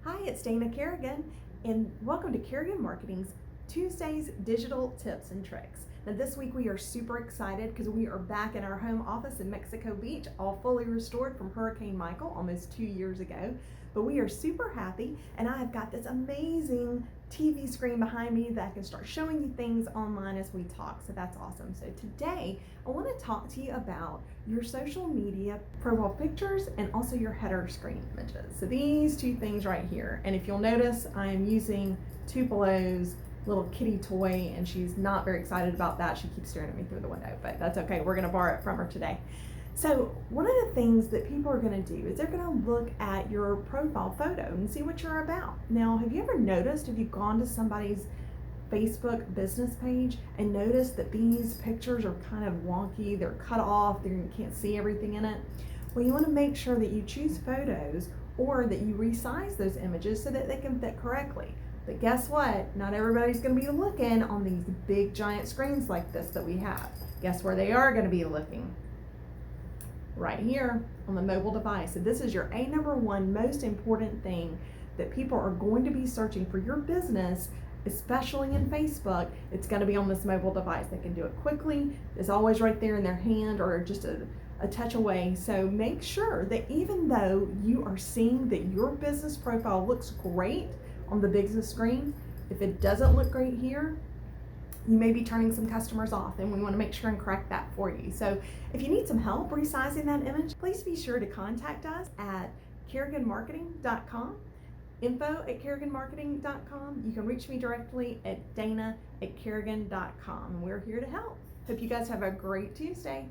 Hi, it's Dana Kerigan, and welcome to Kerigan Marketing's Tuesday's Digital Tips and Tricks. Now this week we are super excited because we are back in our home office in Mexico Beach, all fully restored from Hurricane Michael almost 2 years ago. But we are super happy, and I've got this amazing TV screen behind me that I can start showing you things online as we talk, so that's awesome. So today I want to talk to you about your social media profile pictures and also your header screen images. So these two things right here, and if you'll notice, I am using Tupelo's little kitty toy, and she's not very excited about that. She keeps staring at me through the window, but that's okay. We're gonna borrow it from her today. So one of the things that people are gonna do is they're gonna look at your profile photo and see what you're about. Now, have you ever noticed, if you've gone to somebody's Facebook business page and noticed that these pictures are kind of wonky, they're cut off, you can't see everything in it? Well, you wanna make sure that you choose photos or that you resize those images so that they can fit correctly. But guess what? Not everybody's gonna be looking on these big giant screens like this that we have. Guess where they are gonna be looking? Right here on the mobile device. So this is your number one most important thing that people are going to be searching for your business, especially in Facebook. It's going to be on this mobile device. They can do it quickly. It's always right there in their hand or just a touch away. So make sure that even though you are seeing that your business profile looks great on the business screen, if it doesn't look great here, you may be turning some customers off, and we want to make sure and correct that for you. So if you need some help resizing that image, please be sure to contact us at keriganmarketing.com, info@keriganmarketing.com. You can reach me directly at dana@kerigan.com, and we're here to help. Hope you guys have a great Tuesday.